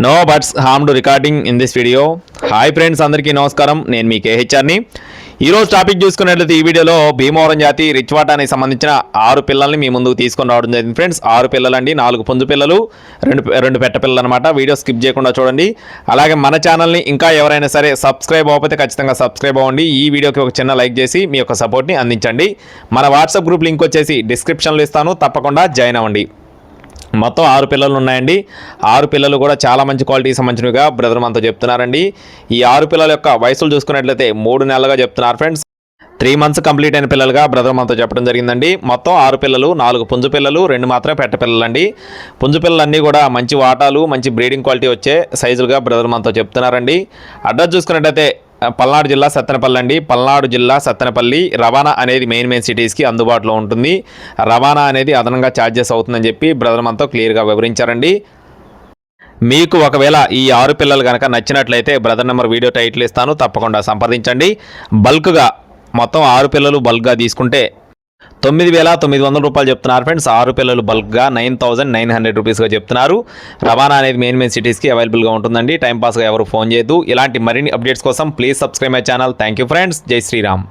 No buts harmed recording in this video. Hi friends, అందరికీ నమస్కారం. నేను మీ కేహెచ్ఆర్ని. ఈరోజు టాపిక్ చూసుకున్నట్లయితే ఈ వీడియోలో భీమవరం జాతి రిచ్ వాటానికి సంబంధించిన 6 పిల్లల్ని మీ ముందుకు తీసుకొని రావడం జరిగింది ఫ్రెండ్స్. 6 పిల్లలండి, 4 పుంజు పిల్లలు, రెండు పెట్ట పిల్లలు అనమాట. వీడియో స్కిప్ చేయకుండా చూడండి. అలాగే మన ఛానల్ని ఇంకా ఎవరైనా సరే సబ్స్క్రైబ్ అవ్వకపోతే ఖచ్చితంగా సబ్స్క్రైబ్ అవ్వండి. ఈ వీడియోకి ఒక చిన్న లైక్ చేసి మీ యొక్క సపోర్ట్ని అందించండి. మన వాట్సాప్ గ్రూప్ లింక్ వచ్చేసి డిస్క్రిప్షన్లో ఇస్తాను, తప్పకుండా జాయిన్ అవ్వండి. మొత్తం 6 పిల్లలు ఉన్నాయండి. 6 పిల్లలు కూడా చాలా మంచి క్వాలిటీకి సంబంధించినవిగా బ్రదర్ మనతో చెప్తున్నారండి. ఈ 6 పిల్లల యొక్క వయసులు చూసుకున్నట్లయితే 3 నెలలుగా చెప్తున్నారు ఫ్రెండ్స్. 3 మంత్స్ కంప్లీట్ అయిన పిల్లలుగా బ్రదర్ మనతో చెప్పడం జరిగిందండి. మొత్తం 6 పిల్లలు, 4 పుంజు పిల్లలు, 2 మాత్రమే పెట్ట పిల్లలండి. పుంజు పిల్లలన్నీ కూడా మంచి వాటాలు, మంచి బ్రీడింగ్ క్వాలిటీ వచ్చే సైజులుగా బ్రదర్ మనతో చెప్తున్నారండి. అడ్రస్ చూసుకున్నట్లయితే పల్నాడు జిల్లా సత్తెనపల్లి అండి. పల్నాడు జిల్లా సత్తెనపల్లి. రవాణా అనేది మెయిన్ సిటీస్కి అందుబాటులో ఉంటుంది. రవాణా అనేది అదనంగా ఛార్జెస్ అవుతుందని చెప్పి బ్రదర్ మనతో క్లియర్గా వివరించారండి. మీకు ఒకవేళ ఈ 6 పిల్లలు కనుక నచ్చినట్లయితే బ్రదర్ నెంబర్ వీడియో టైటిల్ ఇస్తాను, తప్పకుండా సంప్రదించండి. బల్క్గా మొత్తం 6 పిల్లలు బల్క్గా తీసుకుంటే 9,900 రూపాయలు చెప్తున్నారు ఫ్రెండ్స్. 6 పిల్లలు బల్క్గా 9,900 రూపీస్గా చెప్తున్నారు. రవాణా అనేది మెయిన్ సిటీస్కి అవైలబుల్గా ఉంటుందండి. టైంపాస్గా ఎవరు ఫోన్ చేయొద్దు. ఇలాంటి మరిన్ని అప్డేట్స్ కోసం please subscribe my channel. Thank you friends. జై శ్రీరామ్.